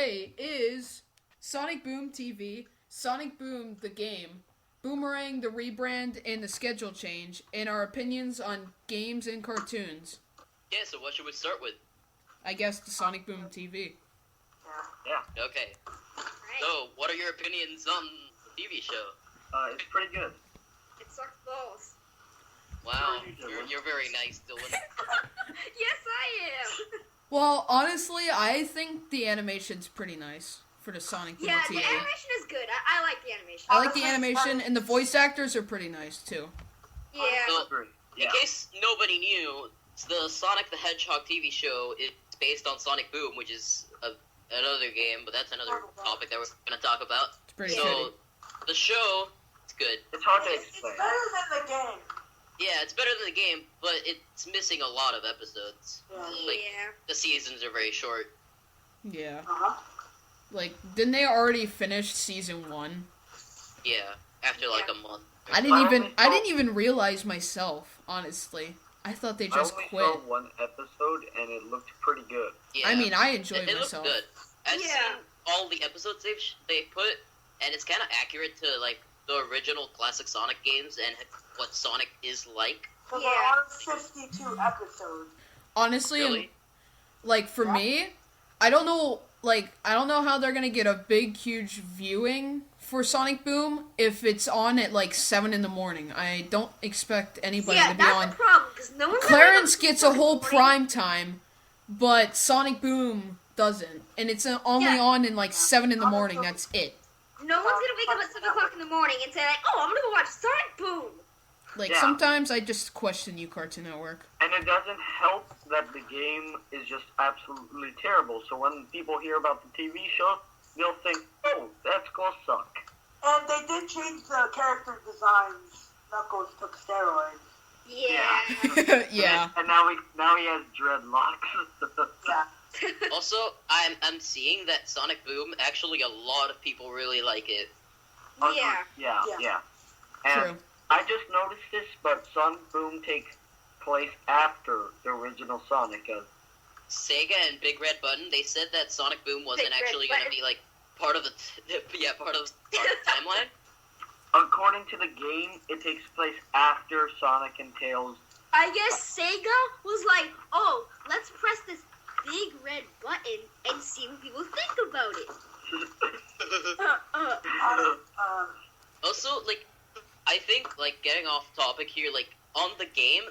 today is Sonic Boom TV, Sonic Boom the game, Boomerang the rebrand and the schedule change, and our opinions on games and cartoons. Yeah, so what should we start with? I guess the Sonic Boom TV. Yeah. Okay. So, what are your opinions on the TV show? It's pretty good. It sucks balls. Wow, you're very nice, Dylan. Yes, I am. Well, honestly, I think the animation's pretty nice for the Sonic Boom Yeah, TV. the animation is good. I like the animation. I like the animation, and the voice actors are pretty nice, too. Yeah. So, in case nobody knew, the Sonic the Hedgehog TV show is based on Sonic Boom, which is another game, but that's another topic that we're going to talk about. It's pretty so, shitty. the show, it's good. It's hard to It's explain. better than the game. Yeah, it's better than the game, but it's missing a lot of episodes. Yeah. Like, the seasons are very short. Yeah. Uh-huh. Like, didn't they already finish season 1? Yeah, after like a month. I didn't even realize myself, honestly. I thought they just I quit. only saw one episode, and it looked pretty good. Yeah. I mean, I enjoyed it myself. looked good. I've seen all the episodes they put, and it's kind of accurate to like the original classic Sonic games and what Sonic is like. So there are 52 episodes. Honestly, Really? like for me, I don't know how they're gonna get a big, huge viewing for Sonic Boom if it's on at like 7 in the morning. I don't expect anybody to be that's on. the problem, because no one's Clarence gets a whole prime time, but Sonic Boom doesn't, and it's only on in like 7 in the morning. That's it. No one's gonna wake up at 7 o'clock in the morning and say like, oh, I'm gonna go watch Sonic Boom. Like, Yeah. sometimes I just question you, Cartoon Network. And it doesn't help that the game is just absolutely terrible. So when people hear about the TV show, they'll think, oh, that's gonna suck. And they did change the character designs. Knuckles took steroids. Yeah. Yeah. And now he has dreadlocks. Yeah. Also, I'm seeing that Sonic Boom, actually a lot of people really like it. Yeah. And True. I just noticed this, but Sonic Boom takes place after the original Sonic. Sega and Big Red Button, they said that Sonic Boom wasn't Big Red actually going to Button. be like part of the timeline. According to the game, it takes place after Sonic and Tails. I guess Sega was like, oh, let's press this big red button and see what people think about it. Also, like, I think, like, getting off topic here, like, on the game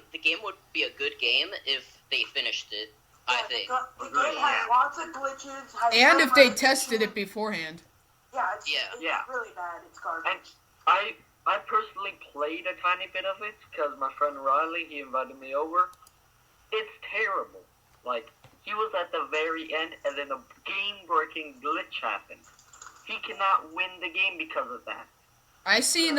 would be a good game if they finished it, I think. The game has lots of glitches. And if they tested it beforehand. Yeah, it's Yeah. really bad. It's garbage. And I personally played a tiny bit of it because my friend Riley, he invited me over. It's terrible. Like, he was at the very end, and then a game-breaking glitch happened. He cannot win the game because of that. I seen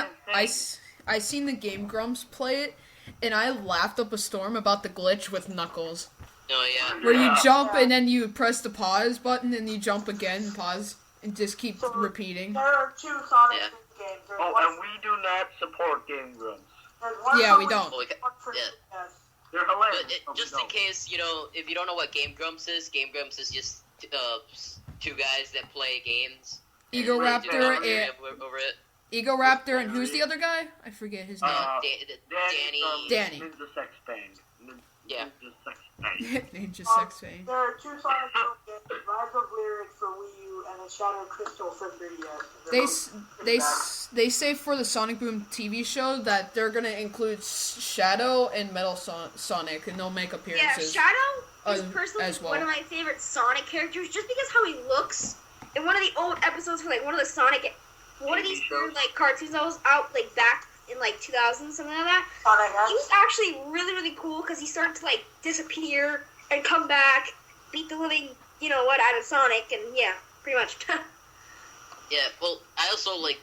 the Game Grumps play it, and I laughed up a storm about the glitch with Knuckles. Oh, yeah. Where you jump and then you press the pause button and you jump again, pause, and just keep repeating. There are 2 Sonic Yeah. games. There's Oh, one, and we do not support Game Grumps. there's one Yeah, for we Wii, don't. one for Yeah. NES. They're hilarious. But just in case, you know, if you don't know what Game Grumps is just two guys that play games. Ego and do Raptor commentary and over it. Ego Raptor and who's the other guy? I forget his name. Danny. Danny. Ninja Sex Bang. Yeah. Ninja Sex Bang. Ninja Sex Fame. There are 2 Sonic games, Rise of Lyric for Wii U and a Shattered Crystal for 3DS. They say for the Sonic Boom TV show that they're gonna include Shadow and Metal Sonic, and they'll make Yeah, appearances. Shadow is personally as well. one of my favorite Sonic characters, just because how he looks. In one of the old episodes for like one of the Sonic, one of these weird like cartoons that was out like back in like 2000, something like that. Sonic He was actually really, really cool because he started to like disappear and come back, beat the living, you know what, out of Sonic, and yeah, pretty much. Yeah, well, I also, like,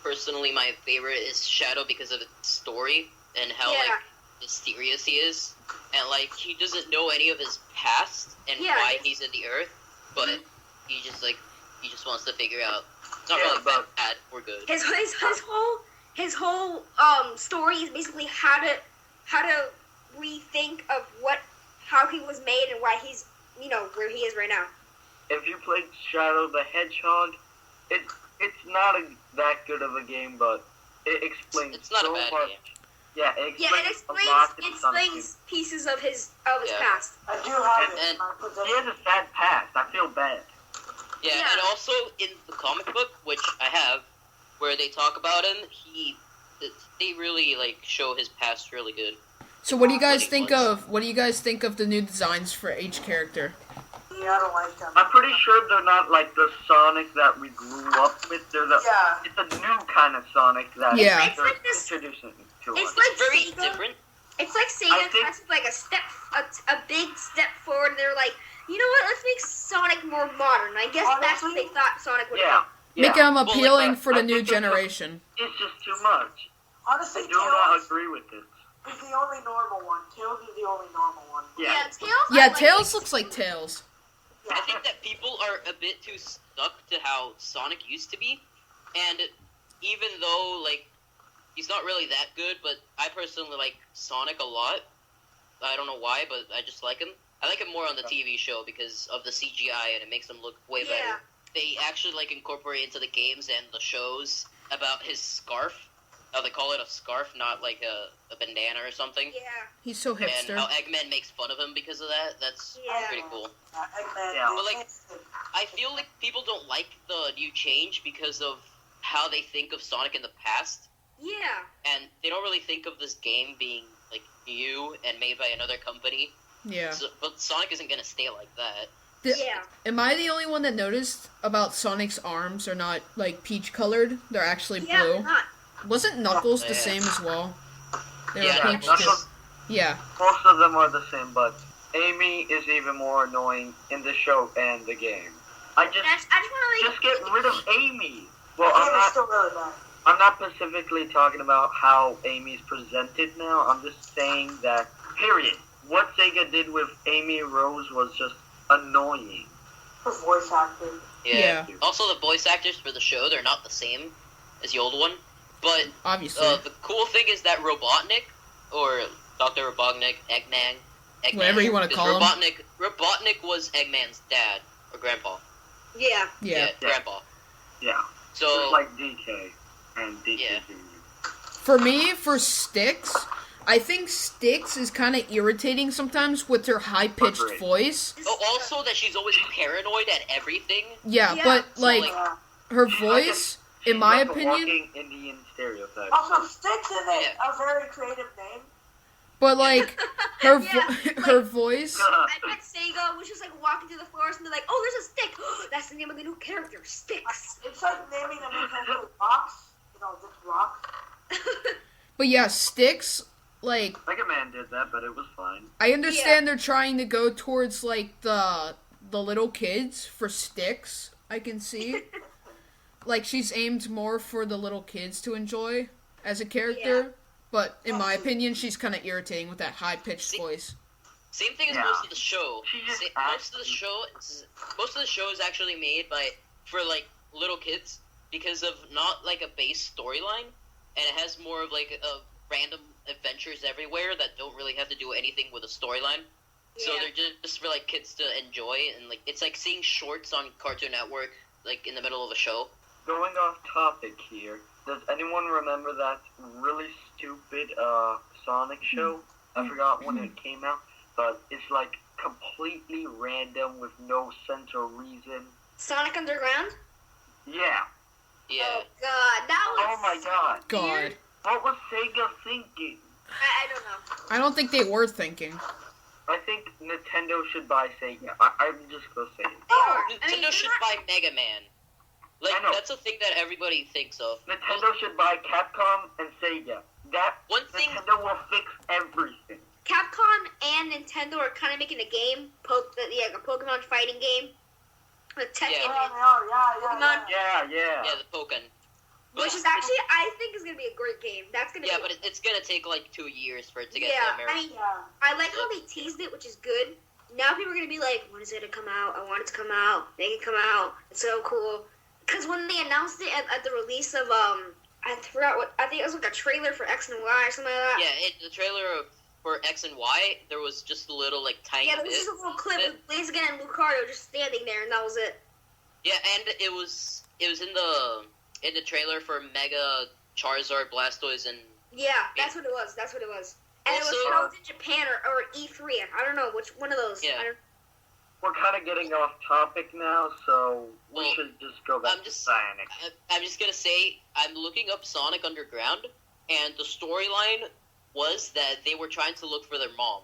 personally, my favorite is Shadow because of its story and how, like, mysterious he is. And, like, he doesn't know any of his past and why he's in the Earth, but he just wants to figure out. It's not really bad or good. His whole story is basically how to rethink of how he was made and why he's, you know, where he is right now. if you played Shadow the Hedgehog, it's not that good of a game, but it explains It's not so a bad much. game. Yeah, it Yeah, explains, it explains a lot it to Sonic explains pieces of his Yeah. past. I do have it And- in my He possession. has a sad past. I feel bad. Yeah, Yeah. and also in the comic book, which I have, where they talk about him, they really like show his past really good. So what do you guys Funny think ones. of the new designs for each character? Yeah, I don't like them. I'm pretty sure they're not like the Sonic that we grew up with. Yeah. It's a new kind of Sonic that Yeah. It's like this- introducing to it's us. like It's very Sega. different. It's like I Sega think- has like a big step forward, and they're like, you know what? Let's make Sonic more modern. I guess that's what Honestly, they thought Sonic would Yeah. be. Make them like appealing that. for the I new think it's just- generation. It's just too much. honestly, I do not Tails agree with this. is the only normal one. Tails is the only normal one. Yeah. Tails. Yeah, I like Tails looks like Tails. I think that people are a bit too stuck to how Sonic used to be, and even though like he's not really that good, but I personally like Sonic a lot. I don't know why, but I just like him. I like him more on the TV show because of the CGI, and it makes him look way Yeah. better. They actually like incorporate into the games and the shows about his scarf. How they call it a scarf, not like a bandana or something. Yeah. He's so And hipster. how Eggman makes fun of him because of that. That's Yeah. pretty cool. Eggman. Yeah. But, like, I feel like people don't like the new change because of how they think of Sonic in the past, Yeah. and they don't really think of this game being like new and made by another company. Yeah. So, but Sonic isn't gonna stay like that. Yeah. Am I the only one that noticed about Sonic's arms are not like peach colored? They're actually Yeah. blue. Not. Wasn't Knuckles the Yeah. same as well? They were Yeah, peach Knuckles- too. Yeah. Most of them are the same, but Amy is even more annoying in the show and the game. I just I just want to get rid of Amy. Well, The game is still really bad. I'm not specifically talking about how Amy's presented now. I'm just saying that, period. What Sega did with Amy Rose was just annoying. The voice actor. Yeah. Also, the voice actors for the show, they're not the same as the old one. But Obviously. the cool thing is that Robotnik, or Dr. Robotnik, Eggman, Whatever you wanna 'cause call him. Robotnik was Eggman's dad, or grandpa. Yeah. yeah. Grandpa. Yeah. So, Just like DK and DK Yeah. Jr. For me, for Styx, I think Styx is kind of irritating sometimes with her high-pitched Agreed. voice. also that she's always paranoid at everything. Yeah, Yeah. but So, like like- Yeah. her She's voice, She's in my like a opinion, walking Indian stereotype. Also, Styx isn't Yeah. a very creative name. but like her Yeah, her voice. I bet Sega was just like walking through the forest and they're like, oh, there's a stick. That's the name of the new character, Styx. It's like naming a Nintendo rocks. You know, just rock. But yeah, Styx. Like Mega Man did that, but it was fine. I understand they're trying to go towards like the little kids for Styx. I can see. Like she's aimed more for the little kids to enjoy as a character. Yeah. But in my opinion, she's kind of irritating with that high-pitched See- voice. Same thing as Yeah. most of the show. She just Most of the show is actually made for like little kids because of not like a base storyline, and it has more of like a random adventures everywhere that don't really have to do anything with a storyline. So Yeah. they're just for like kids to enjoy, and like it's like seeing shorts on Cartoon Network like in the middle of a show. Going off topic here, does anyone remember that really stupid Sonic show? I forgot when it came out, but it's like completely random with no sense or reason. Sonic Underground? Yeah. Yeah. Oh, God. That was. Oh my god. God, What was Sega thinking? I don't know. I don't think they were thinking. I think Nintendo should buy Sega. I'm just gonna say it. They are. Nintendo they're should not- buy Mega Man. Like I know. that's a thing that everybody thinks of. Nintendo should buy Capcom and Sega. That One thing Nintendo will fix everything. Capcom and Nintendo are kind of making a game, a Pokemon fighting game, with Tekken, Yeah. Yeah, they are. Yeah. Pokemon. Yeah. Yeah, the Pokken. which is actually I think is gonna be a great game. That's gonna Yeah, be. but it's gonna take like 2 years for it to get yeah, to I America. mean, Yeah. I like how they teased it, which is good. Now people are gonna be like, when is it gonna come out? I want it to come out. Make it come out. It's so cool. Because when they announced it at the release of I forgot what, I think it was like a trailer for X and Y or something like that. Yeah, the trailer of for X and Y, there was just a little like tiny Yeah, there was bit. just a little clip with Blaziken and Lucario just standing there, and that was it. Yeah, and it was in the trailer for Mega Charizard, Blastoise, and Yeah, that's what it was. And Also, it was held in Japan or E3. I don't know which one of those. Yeah. We're kind of getting off topic now, so we Well, should just go back to Sonic. I'm just gonna say I'm looking up Sonic Underground, and the storyline was that they were trying to look for their mom.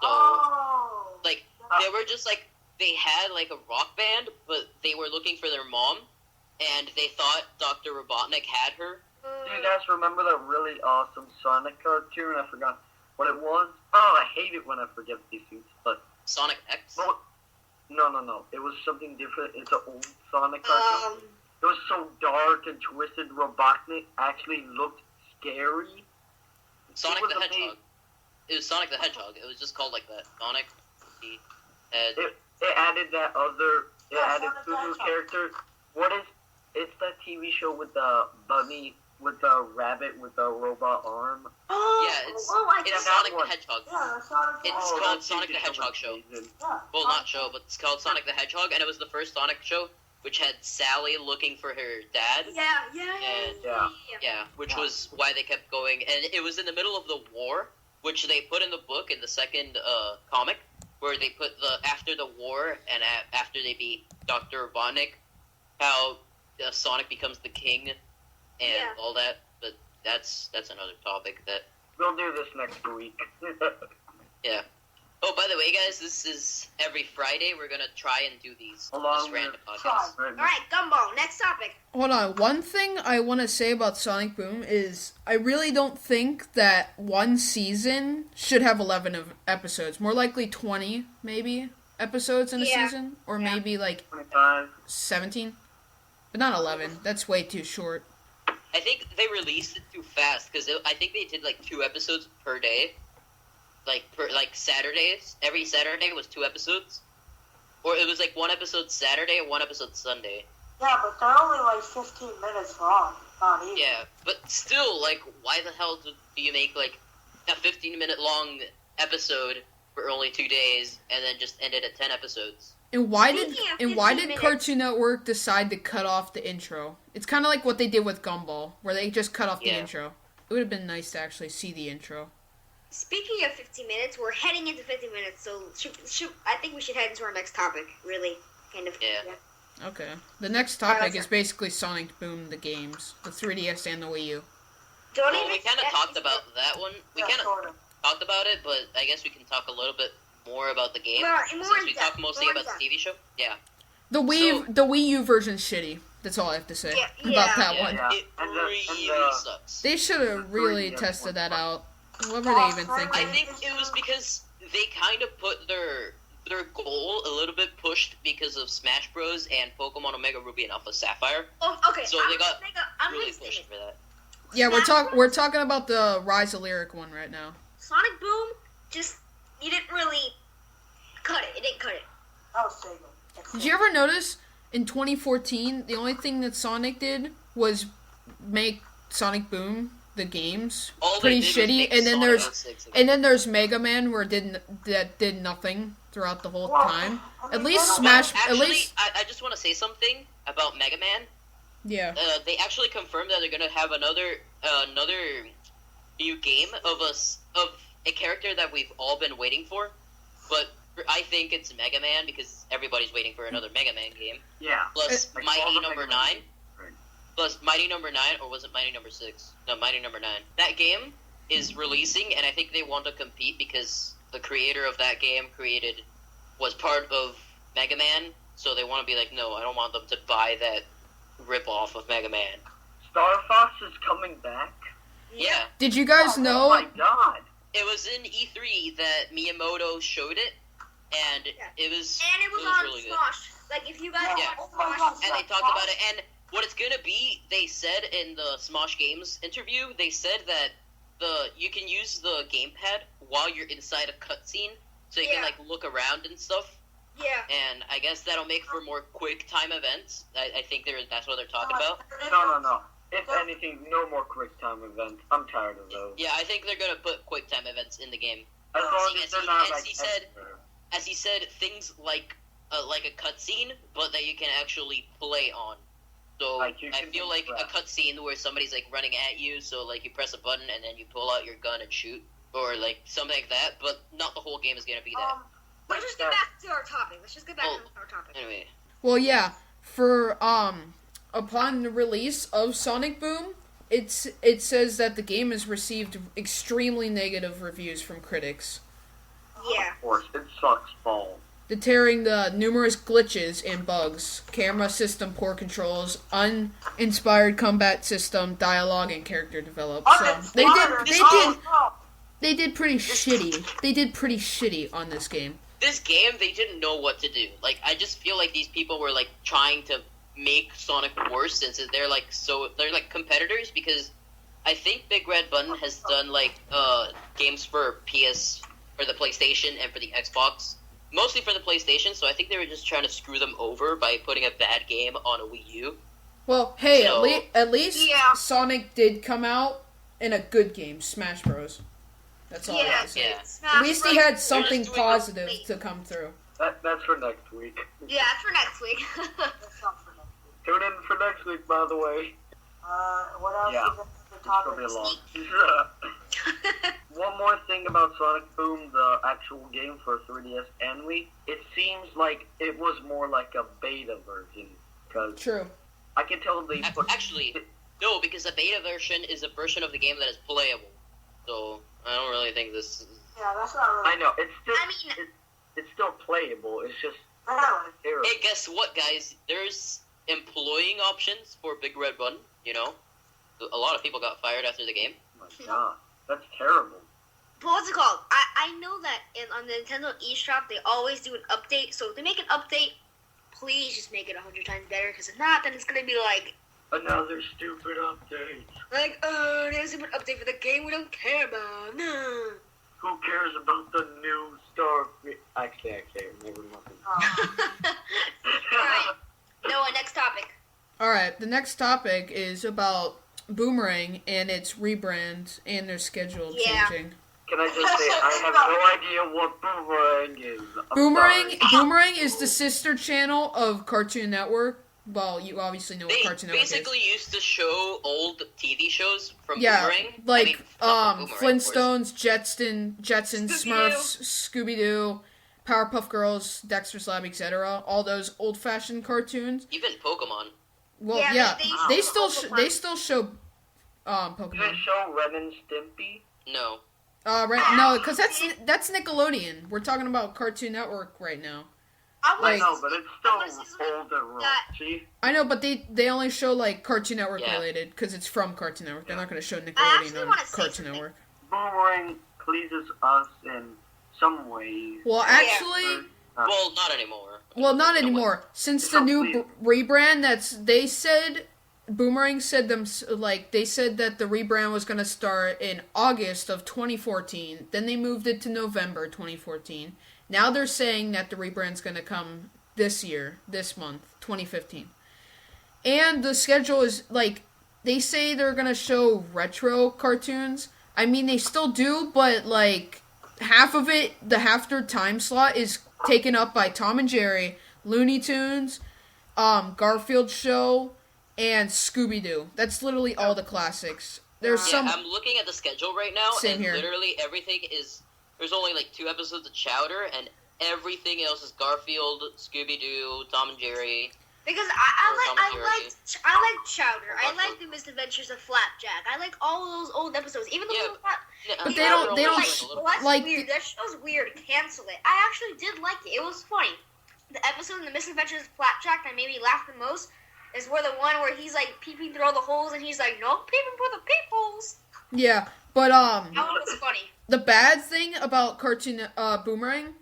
So like they were just like they had like a rock band, but they were looking for their mom, and they thought Dr. Robotnik had her. Do you guys remember that really awesome Sonic cartoon? I forgot what it was. Oh, I hate it when I forget these things. But Sonic X? no. It was something different. It's an old Sonic cartoon. It was so dark and twisted. Robotnik actually looked scary. Sonic was the Hedgehog. amazing. It was Sonic the Hedgehog. It was just called like that. Sonic the Hedgehog. It added that other. It Yeah, added Sonic two the new Hedgehog. characters. What is? It's that TV show with the bunny, with the rabbit, with the robot arm. Yeah, it's Sonic the one. Hedgehog. Yeah, Sonic the It's Hedgehog. called that Sonic TV the Hedgehog show. amazing. Yeah, Well, not show, but it's called Sonic the Hedgehog, and it was the first Sonic show, which had Sally looking for her dad. Yeah, which was why they kept going, and it was in the middle of the war, which they put in the book in the second comic, where they put after the war and after they beat Dr. Robotnik, how Sonic becomes the king and all that. But that's another topic that. We'll do this next week. Yeah. Oh, by the way, guys, this is every Friday. We're gonna try and do these Along just random with podcasts. Right. Alright, Gumball, next topic. Hold on. One thing I want to say about Sonic Boom is I really don't think that one season should have 11 episodes. More likely 20, maybe, episodes in a season. Or maybe like 25. 17. But not 11. That's way too short. I think they released it too fast because I think they did like 2 episodes per day, like Saturdays. Every Saturday was 2 episodes, or it was like 1 episode Saturday and 1 episode Sunday. Yeah, but they're only like 15 minutes long. Not even. Yeah, but still, like, why the hell do you make like a 15-minute long episode for only 2 days and then just end it at 10 episodes? And why Speaking of did 15 minutes- Cartoon Network decide to cut off the intro? It's kind of like what they did with Gumball, where they just cut off the intro. It would have been nice to actually see the intro. Speaking of 15 minutes, we're heading into 15 minutes, so I think we should head into our next topic, really, kind of. Yeah. Okay. The next topic is basically Sonic Boom, the games. The 3DS and the Wii U. Don't Well, even we kind of talked about that one. We Yeah, kind of sort of. talked about it, but I guess we can talk a little bit more about the game More since in we depth, talked mostly more in about the TV show. Yeah. The Wii U version's shitty. That's all I have to say about that one. Yeah. It And really sucks. They should have really tested that out. What were they even I thinking? think it was because they kind of put their goal a little bit pushed because of Smash Bros. And Pokemon Omega Ruby and Alpha Sapphire. Oh, okay. So they got I'm really gonna pushed say for that. Yeah, we're talking about the Rise of Lyric one right now. Sonic Boom, just, you didn't really cut it. It didn't cut it. That was Sega. Did you ever notice in 2014 the only thing that Sonic did was make Sonic Boom the games All they pretty did was shitty, make and then Sonic there's 06 again. and then there's Mega Man where that did nothing throughout the whole Well, time. I mean, At least well, Smash. Actually, At least I just want to say something about Mega Man. yeah. They actually confirmed that they're gonna have another new game of a character that we've all been waiting for, but I think it's Mega Man because everybody's waiting for another Mega Man game. Yeah. Plus Like all Mighty the Number Mega Man 9. games. Right. Plus Mighty Number 9, or was it Mighty Number 6? No, Mighty Number 9. That game is releasing, and I think they want to compete because the creator of that game was part of Mega Man, so they want to be like, no, I don't want them to buy that rip-off of Mega Man. Star Fox is coming back. Yeah. Did you guys Oh know? my god. It was in E3 that Miyamoto showed it, and it was And it was on really good. Smosh. Like, if you guys Yeah. watch Oh my Smosh, God. And they talked about it, and what it's gonna be, they said in the Smosh Games interview, they said that you can use the gamepad while you're inside a cutscene, so you can like look around and stuff. yeah. And I guess that'll make for more quick time events. I think that's what they're talking about. No. If anything, no more quick time events. I'm tired of those. Yeah, I think they're gonna put quick time events in the game. As long as they're not As he said, things like a cutscene, but that you can actually play on. So I feel like a cutscene where somebody's like running at you, so like you press a button and then you pull out your gun and shoot, or like something like that. But not the whole game is gonna be that. Let's just get back to our topic. Anyway. Well, yeah. For upon the release of Sonic Boom, it says that the game has received extremely negative reviews from critics. Yeah. Of course, it sucks balls. Deterring the numerous glitches and bugs, camera system poor controls, uninspired combat system, dialogue, and character development. So they did pretty shitty. They did pretty shitty on this game. This game, they didn't know what to do. Like, I just feel like these people were like trying to make Sonic worse, since they're like competitors, because I think Big Red Button has done like games for the PlayStation and for the Xbox, mostly for the PlayStation. So I think they were just trying to screw them over by putting a bad game on a Wii U. Well, hey, at least Sonic did come out in a good game, Smash Bros. That's all I have to say. Yeah. At least he had something positive to come through. That's for next week. Yeah, that's for next week. Tune in for next week, by the way. What else is the topic? It's gonna be long. One more thing about Sonic Boom, the actual game for 3DS and Wii. It seems like it was more like a beta version. True. I can tell they put... Actually, no, because the beta version is a version of the game that is playable. So I don't really think this is... Yeah, that's not really... I know, it's still playable, it's just... terrible. Hey, guess what, guys? There's employing options for Big Red Button, you know? A lot of people got fired after the game. Oh my god, that's terrible. But what's it called? I know that on the Nintendo eShop, they always do an update, so if they make an update, please just make it 100 times better, because if not, then it's going to be like... Another stupid update. Like, there's a stupid update for the game we don't care about. No. Who cares about the new Star... Actually, I care. Never mind. Alright. Noah, next topic. Alright, the next topic is about Boomerang and its rebrand and their schedule changing. Can I just say, I have no idea what Boomerang is. Boomerang is the sister channel of Cartoon Network. Well, you obviously know what Cartoon Network is. They basically used to show old TV shows from Boomerang. Like Boomerang, Flintstones, Jetsons, Smurfs, Scooby-Doo, Powerpuff Girls, Dexter's Lab, etc. All those old-fashioned cartoons. Even Pokemon. Well, they still show Pokemon. Do they show Ren and Stimpy? No. No, because that's Nickelodeon. We're talking about Cartoon Network right now. I know, but it's still older, raunchy. I know, but they only show like Cartoon Network related because it's from Cartoon Network. They're not going to show Nickelodeon on Cartoon Network. Boomerang pleases us in some ways. Well, actually, well, not anymore. Well, not anymore. Since the new rebrand, Boomerang said they said that the rebrand was going to start in August of 2014. Then they moved it to November 2014. Now they're saying that the rebrand's going to come this month, 2015. And the schedule is, they say they're going to show retro cartoons. I mean, they still do, but, half of it, half their time slot is taken up by Tom and Jerry, Looney Tunes, Garfield Show, and Scooby-Doo. That's literally all the classics. I'm looking at the schedule right now, here. Literally everything is... There's only 2 episodes of Chowder, and everything else is Garfield, Scooby-Doo, Tom and Jerry. Because I like Chowder. I like the Misadventures of Flapjack. I like all those old episodes, even though but they don't that's weird. That show's weird. Cancel it. I actually did like it. It was funny. The episode in the Misadventures of Flapjack that made me laugh the most is the one where he's peeping through all the holes, and he's like, "No peeping for the peepholes." Yeah, but that one was funny. The bad thing about Boomerang,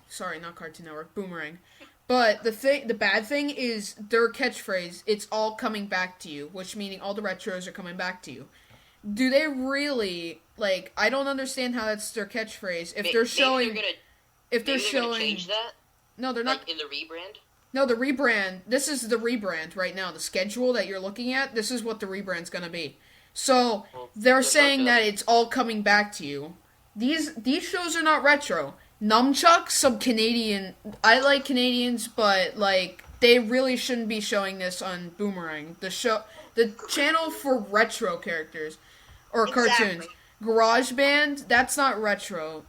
sorry, not Cartoon Network, Boomerang, but the bad thing is their catchphrase, "It's all coming back to you," which meaning all the retros are coming back to you. Do they really, I don't understand how that's their catchphrase. If they're showing... Maybe they're gonna change that? No, they're not... in the rebrand? No, the rebrand. This is the rebrand right now. The schedule that you're looking at, this is what the rebrand's gonna be. So, they're saying that it's all coming back to you. These shows are not retro. Nunchuck, some Canadian... I like Canadians, but, like, they really shouldn't be showing this on Boomerang. The channel for retro characters. Or cartoons. GarageBand, that's not retro.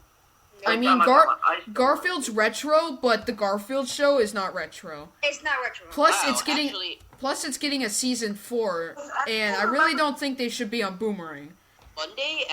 I mean, Garfield's retro, but the Garfield show is not retro. It's not retro. Plus, it's getting a season 4, and I really don't think they should be on Boomerang. Monday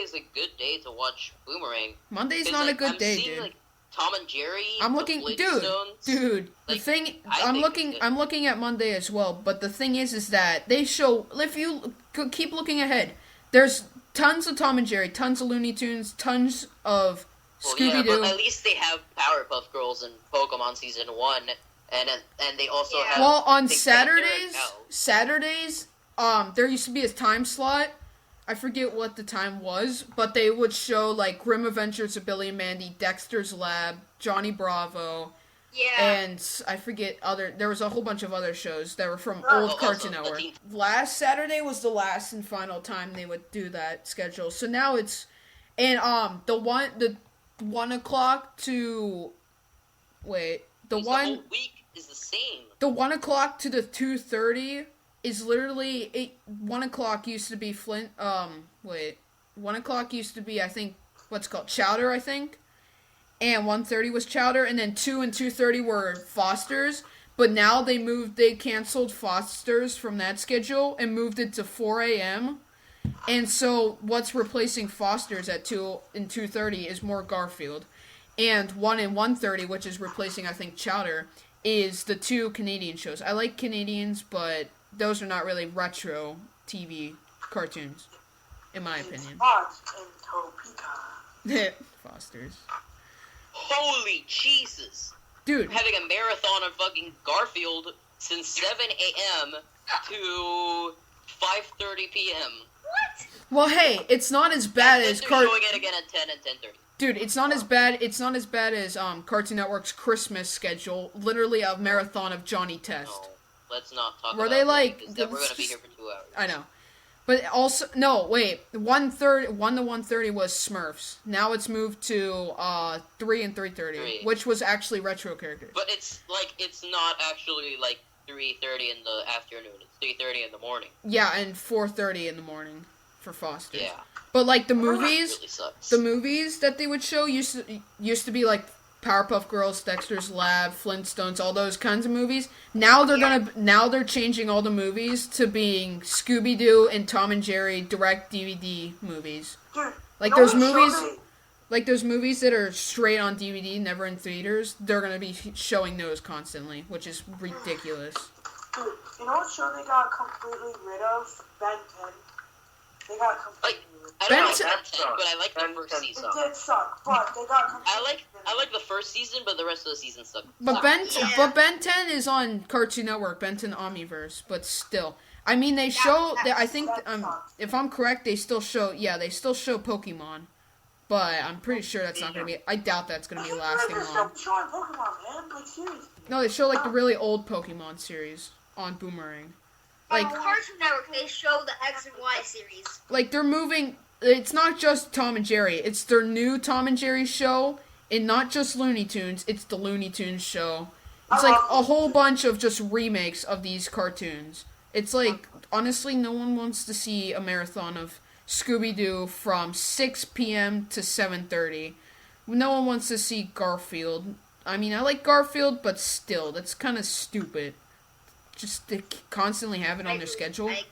is a good day to watch Boomerang. Monday's not a good day, seeing, dude. Like, Tom and Jerry. I'm looking, dude. Like, I'm looking at Monday as well. But the thing is that they show. If you keep looking ahead, there's tons of Tom and Jerry, tons of Looney Tunes, tons of Scooby Doo. But at least they have Powerpuff Girls and Pokemon Season 1, and they also have. Well, on Saturdays, there used to be a time slot. I forget what the time was, but they would show, like, Grim Adventures of Billy and Mandy, Dexter's Lab, Johnny Bravo, and I forget there was a whole bunch of other shows that were from old Cartoon Network. Last Saturday was the last and final time they would do that schedule. So now it's, and, the 1 o'clock to, the whole week is the same. The 1 o'clock to the 2:30 is literally 1 o'clock used to be 1 o'clock used to be, I think, what's called Chowder, I think, and 1:30 was Chowder, and then 2 and 2:30 were Foster's, but now they canceled Foster's from that schedule and moved it to 4 a.m., and so what's replacing Foster's at 2 and 2:30 is more Garfield, and 1 and 1:30, which is replacing, I think, Chowder, is the 2 Canadian shows. I like Canadians, but those are not really retro TV cartoons, in my opinion. Foster's. Holy Jesus! Dude. I'm having a marathon of fucking Garfield since 7 a.m. to 5:30 p.m. What? Well, hey, it's not as bad as showing it again at 10 and 10:30. Dude, it's not as bad as Cartoon Network's Christmas schedule. Literally a marathon of Johnny Test. No, let's not talk Where about they that, like because then we're gonna be here for 2 hours. I know. But also, no, wait. 1 to 1:30 was Smurfs. Now it's moved to 3 and 3:30, which was actually retro characters. But it's not actually like 3:30 in the afternoon. It's 3:30 in the morning. Yeah, and 4:30 in the morning for Foster's. Yeah. But like the movies, really sucks. the movies that they would show used to be like Powerpuff Girls, Dexter's Lab, Flintstones, all those kinds of movies. Now they're changing all the movies to being Scooby Doo and Tom and Jerry direct DVD movies. Like those movies that are straight on DVD, never in theaters. They're gonna be showing those constantly, which is ridiculous. Dude, you know what show they got completely rid of? Ben 10. They got completely rid of. I don't like Ben 10, but I like the first season. It did suck, but they got completely I like the first season, but the rest of the season sucked. But Ben 10 is on Cartoon Network, Ben 10 Omniverse, but still. I mean, they show, I think, if I'm correct, they still show Pokemon. But I'm pretty sure that's not going to be, I doubt that's going to be lasting long. No, they show, like, the really old Pokemon series on Boomerang. Like, on Cartoon Network, they show the X and Y series. Like, they're moving, it's not just Tom and Jerry, it's their new Tom and Jerry show, and not just Looney Tunes, it's the Looney Tunes show. It's like a whole bunch of just remakes of these cartoons. It's like, honestly, no one wants to see a marathon of Scooby-Doo from 6 p.m. to 7:30. No one wants to see Garfield. I mean, I like Garfield, but still, that's kind of stupid. Just to constantly have it on their schedule. I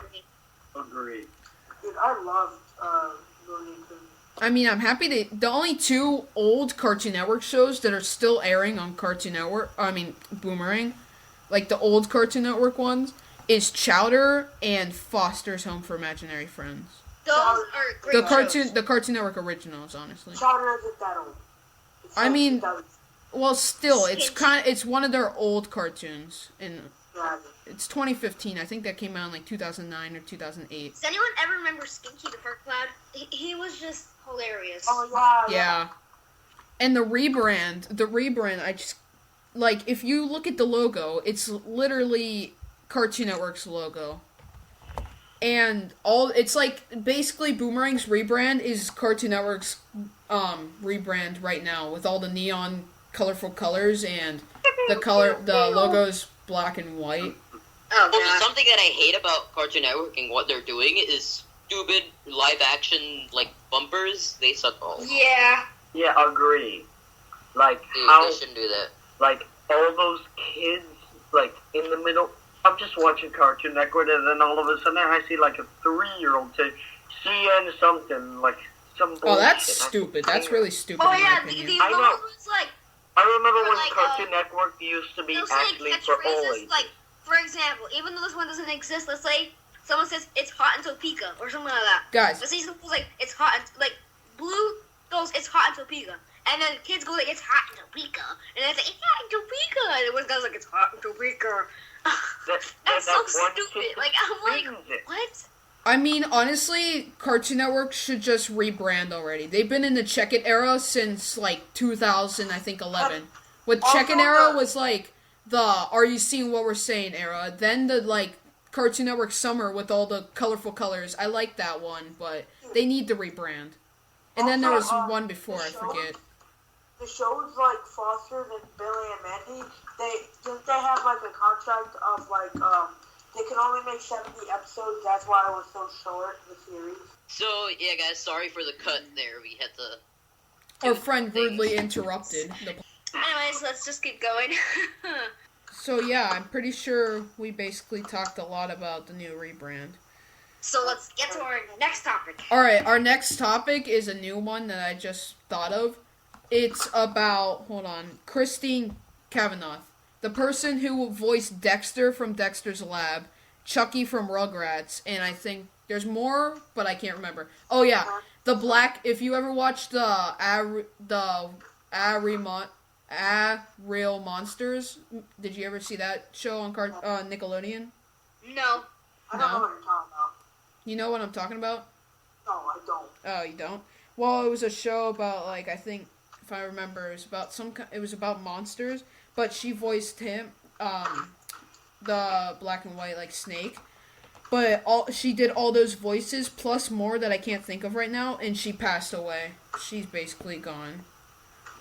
agree. Dude, I love Looney Tunes. I mean, I'm happy the only 2 old Cartoon Network shows that are still airing on Boomerang, like the old Cartoon Network ones, is Chowder and Foster's Home for Imaginary Friends. Those are great shows. The Cartoon Network originals, honestly. Chowder isn't that old. I mean, well, still, it's one of their old cartoons, and it's 2015. I think that came out in like 2009 or 2008. Does anyone ever remember Stinky the Fur Cloud? He was just hilarious. Oh, yeah. And the rebrand, like, if you look at the logo, it's literally Cartoon Network's logo. And it's like, basically, Boomerang's rebrand is Cartoon Network's rebrand right now, with all the neon, colorful colors, and the logo's black and white. Oh, Also, God. something that I hate about Cartoon Network and what they're doing is stupid live action like bumpers. They suck balls. Yeah. Yeah, agree. Like They shouldn't do that. like all those kids, like in the middle. I'm just watching Cartoon Network, and then all of a sudden I see like a 3-year-old say CN something, like some bullshit. Oh, that's stupid. That's really stupid. Oh, in yeah, my the opinion. I know. logo was like, I remember Or when like, Cartoon Network used to be they'll say actually for all catchphrases, ages. like, for example, even though this one doesn't exist, let's say someone says, it's hot in Topeka, or something like that. Guys, Let's say someone's like, it's hot, like, Blue goes, it's hot in Topeka. And then kids go like, it's hot in Topeka. And then they say, it's hot in Topeka. And one guy's like, it's hot in Topeka. That's so one stupid. kid Like, I'm like, screams it. what? I mean, honestly, Cartoon Network should just rebrand already. They've been in the Check It era since, like, 2000, I think, 11. With Check It era was, like, the Are You Seeing What We're Saying era. Then the, like, Cartoon Network Summer with all the colorful colors. I like that one, but they need to rebrand. And then there was one before, I forget. The shows like Foster and Billy and Mandy, didn't they have like a contract of like they can only make 70 episodes. That's why it was so short, the series. So yeah, guys, sorry for the cut there. We had to. Our friend rudely interrupted. Anyways, let's just keep going. So yeah, I'm pretty sure we basically talked a lot about the new rebrand. So let's get to our next topic. Alright, our next topic is a new one that I just thought of. It's about, Christine Cavanaugh. The person who voiced Dexter from Dexter's Lab, Chucky from Rugrats, and I think there's more, but I can't remember. Oh yeah, the black, if you ever watched the Real Monsters, did you ever see that show on Nickelodeon? No. I don't know what you're talking about. You know what I'm talking about? No, I don't. Oh, you don't? Well, it was a show about, like, I think, if I remember, it was about monsters, but she voiced him, the black and white, like, snake. But she did all those voices, plus more that I can't think of right now, and she passed away. She's basically gone.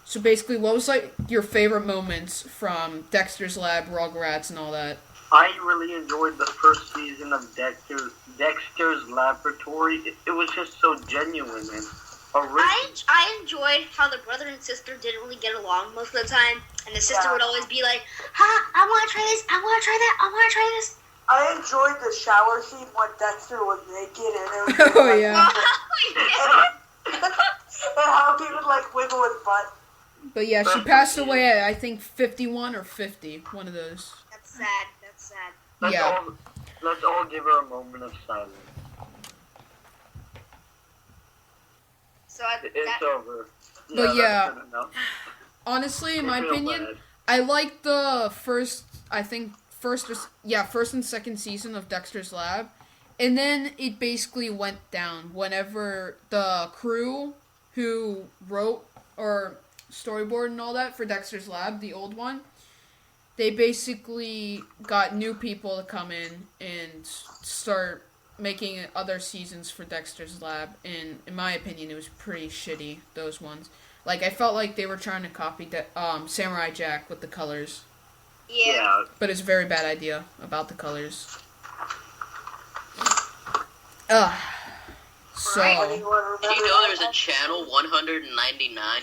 So basically, what was, like, your favorite moments from Dexter's Lab, Rugrats, and all that? I really enjoyed the first season of Dexter's Laboratory. It was just so genuine and original. I enjoyed how the brother and sister didn't really get along most of the time, and the sister would always be like, I want to try this, I want to try that, I want to try this. I enjoyed the shower scene when Dexter was naked and it was Oh, yeah. and how he would like wiggle his butt. But yeah, she passed away at, I think, 51 or 50, one of those. That's sad, that's sad. Let's all give her a moment of silence. So It's over. But yeah. that's good enough. Honestly, in my I feel opinion, bad. I like the first and second season of Dexter's Lab. And then it basically went down whenever the crew who wrote or storyboard and all that for Dexter's Lab, the old one, they basically got new people to come in and start making other seasons for Dexter's Lab. And in my opinion, it was pretty shitty, those ones. Like, I felt like they were trying to copy Samurai Jack with the colors. Yeah. But it's a very bad idea about the colors. Ugh. So, Did you know there's a channel 199?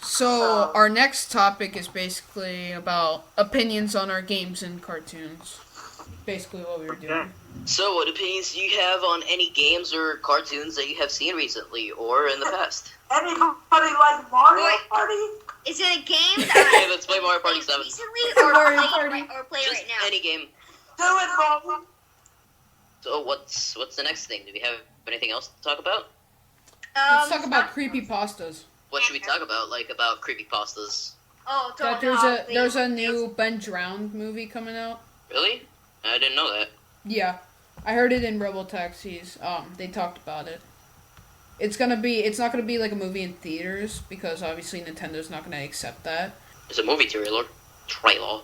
so our next topic is basically about opinions on our games and cartoons. Basically what we were doing. So, what opinions do you have on any games or cartoons that you have seen recently or in the past? Anybody like Mario Wait. Party? Is it a game Okay, that let's play Mario Party played 7. recently or Mario play Party. Just right now? any game. Do it, Mom. So, what's the next thing? Do we have anything else to talk about? Let's talk about creepypastas. What should we talk about? Like, about creepypastas? Oh, That don't there's a new Ben Drowned movie coming out. Really? I didn't know that. Yeah. I heard it in Robotaxis. They talked about it. It's not gonna be like a movie in theaters because obviously Nintendo's not gonna accept that. It's a movie trailer. trailer.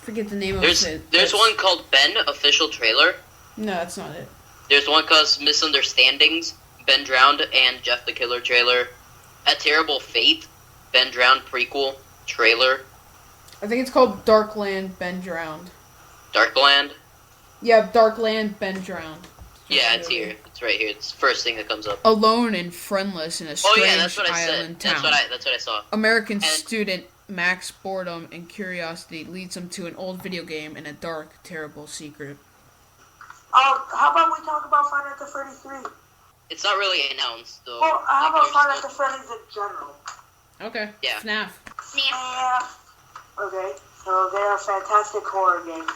Forget the name of There's it. one called Ben official trailer. No, that's not it. There's one called Misunderstandings, Ben Drowned, and Jeff the Killer trailer. A Terrible Fate, Ben Drowned prequel trailer. I think it's called Darkland Ben Drowned. Darkland? Yeah, Darkland Ben Drowned. Yeah, it's here. It's right here. It's the first thing that comes up. Alone and friendless in a strange that's what I island said. town. That's what I saw. American student Max boredom and curiosity leads him to an old video game and a dark, terrible secret. How about we talk about Final Fantasy 33? It's not really announced, though. Well, how about Final there's Fantasy in general? Okay. Yeah. FNAF. Snap. Okay, so they are fantastic horror games.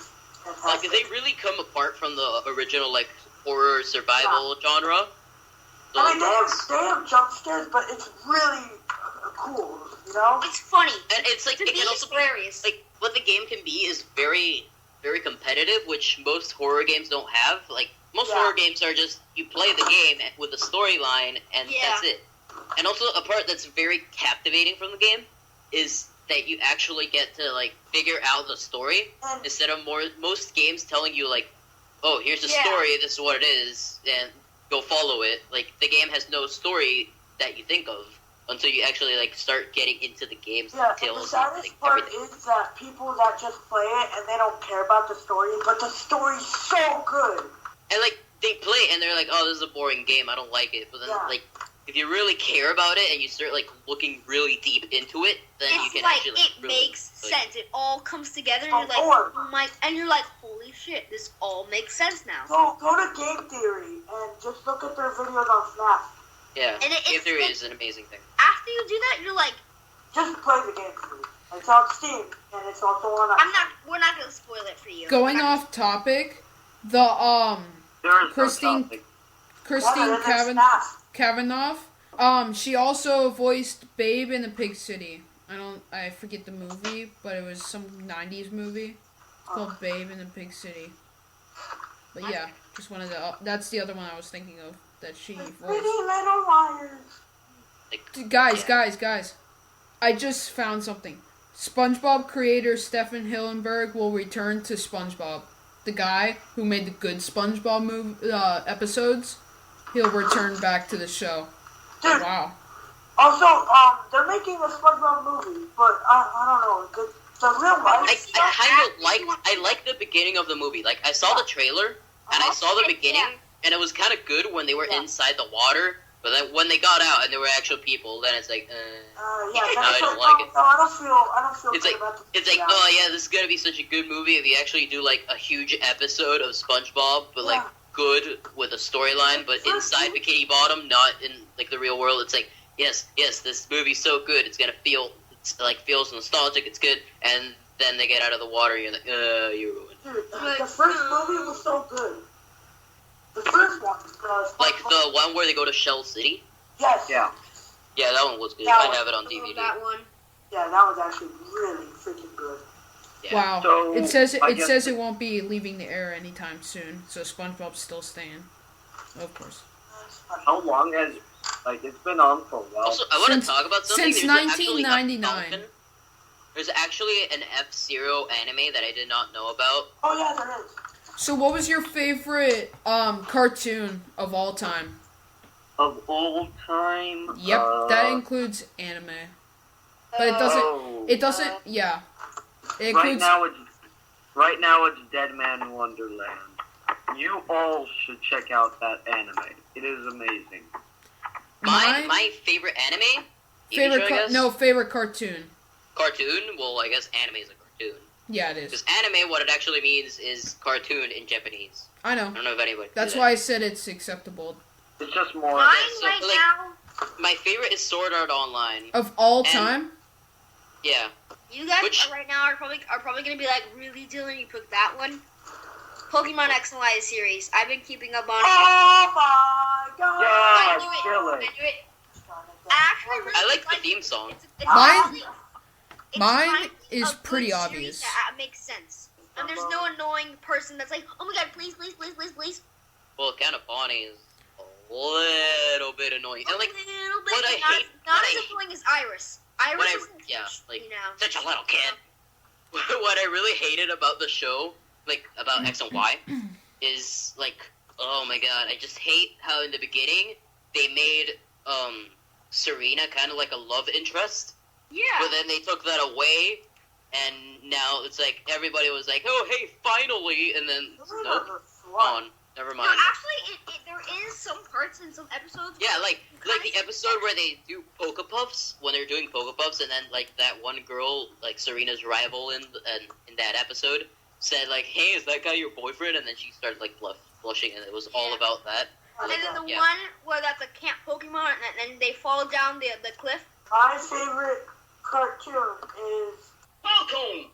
Like, Fantastic. they really come apart from the original, like, horror survival genre. So, I mean, they have jump scares, but it's really cool, you know? It's funny. and it's like, To it me, can it's also hilarious. be, like, what the game can be is very, very competitive, which most horror games don't have. Like, most horror games are just, you play the game with a storyline, and that's it. And also, a part that's very captivating from the game is that you actually get to, like, figure out the story, instead of most games telling you, like, oh, here's the story, this is what it is, and go follow it. Like, the game has no story that you think of until you actually, like, start getting into the game's details. The saddest like, part everything. is that people that just play it and they don't care about the story, but the story's so good. And, like, they play and they're like, oh, this is a boring game, I don't like it. But then, like, if you really care about it and you start, like, looking really deep into it, then you can like, actually, like, it really, makes like, sense. It all comes together, and you're like, you're like, holy shit, this all makes sense now. Go to Game Theory and just look at their videos on FNAF. Yeah, And Game Theory like, is an amazing thing. After you do that, you're like, Just play the Game Theory. It's on Steam, and it's also on. we're not gonna spoil it for you. Going off topic, the There is Christine no topic. Kavanaugh. She also voiced Babe in the Pig City. I forget the movie, but it was some 90s movie called Babe in the Pig City. But yeah, just one of the. That's the other one I was thinking of that she voiced. Pretty Little Liars. Like, Guys! I just found something. SpongeBob creator Stephen Hillenburg will return to SpongeBob. The guy who made the good SpongeBob episodes, he'll return back to the show. Dude, Wow. Also, they're making a SpongeBob movie, but I don't know. The real life. I like the beginning of the movie. Like, I saw the trailer, and I saw the beginning, and it was kind of good when they were inside the water. But then when they got out and there were actual people, then it's like, I don't like it. No, I don't feel It's good like, about it's like, oh yeah, this is gonna be such a good movie if you actually do like a huge episode of SpongeBob, but like good with a storyline, but inside Bikini Bottom, not in like the real world. It's like, yes, this movie's so good, it's gonna feels nostalgic, it's good, and then they get out of the water, and you're like, you're ruined. Dude, the first movie was so good. The first one. Like the one where they go to Shell City? Yes. Yeah. Yeah, that one was good. Yeah, I have it on DVD. That one. Yeah, that was actually really freaking good. Yeah. Wow. So, it says I guess- says it won't be leaving the air anytime soon, so SpongeBob's still staying. Of course. How long has it's been on for a while? Also, I want Since- to talk about something. since There's actually a 1999. Falcon. There's actually an F-Zero anime that I did not know about. Oh yeah, there is. So what was your favorite cartoon of all time? Of all time? Yep, that includes anime. But it doesn't Oh. it doesn't yeah. It Right includes now it's Dead Man Wonderland. You all should check out that anime. It is amazing. My favorite anime? TV show, I guess? favorite cartoon. Cartoon? Well, I guess anime is a cartoon. Yeah, it is. Because anime, what it actually means is cartoon in Japanese. I know. I don't know if anybody. That's knew why that. I said it's acceptable. It's just more. Mine so, right like- now. My favorite is Sword Art Online. Of all And- time? Yeah. You guys Which- right now are probably gonna be like, really, Dylan? You picked that one? Pokemon X and Y series. I've been keeping up on it. Oh my god! Yeah, I knew it. kill I it. knew it. I actually really I like the theme song. It's Mine- actually- it's mine kind is of a pretty good obvious. series That makes sense. And there's no annoying person that's like, oh my god, please. Well, kind of Bonnie is a little bit annoying. And like, a little bit. what I not hate- not what as I- annoying as Iris. Iris what I- isn't yeah, such, like, you know. such a little kid. what I really hated about the show, like about X and Y, is like, oh my god, I just hate how in the beginning they made Serena kind of like a love interest. Yeah. But then they took that away, and now it's like everybody was like, "Oh, hey, finally!" And then nope, gone. Never No, mind. actually, there is some parts in some episodes. Yeah, like the episode where they do Poke Puffs, when they're doing Poke Puffs, and then like that one girl, like Serena's rival in that episode, said like, "Hey, is that guy your boyfriend?" And then she started like blushing, and it was all about that. And then the one where that's a camp Pokemon, and then they fall down the cliff. My favorite cartoon is Welcome!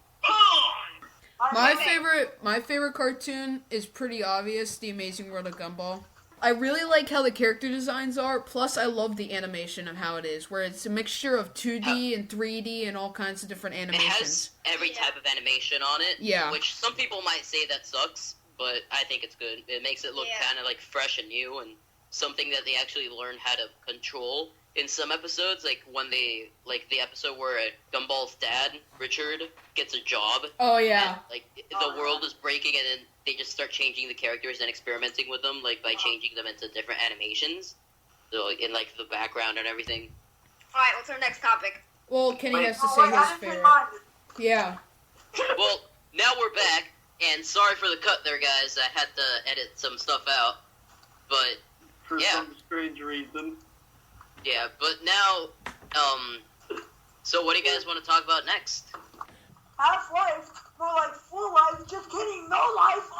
My favorite cartoon is pretty obvious, The Amazing World of Gumball. I really like how the character designs are, plus I love the animation of how it is, where it's a mixture of 2D and 3D and all kinds of different animations. It has every type of animation on it, Yeah. which some people might say that sucks, but I think it's good. It makes it look kind of like fresh and new, and something that they actually learn how to control in some episodes, like when they, like the episode where Gumball's dad, Richard, gets a job. Oh, yeah. And, like, the world is breaking, and then they just start changing the characters and experimenting with them, like, by changing them into different animations. So, in, like, the background and everything. Alright, what's our next topic? Well, Kenny has to say his favorite. Yeah. Well, now we're back, and sorry for the cut there, guys. I had to edit some stuff out. But, For some strange reason. yeah, but now, so what do you guys want to talk about next? Half-Life, more like full life, just kidding, no life,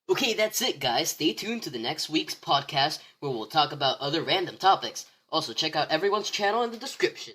Okay, that's it, guys. Stay tuned to the next week's podcast where we'll talk about other random topics. Also, check out everyone's channel in the description.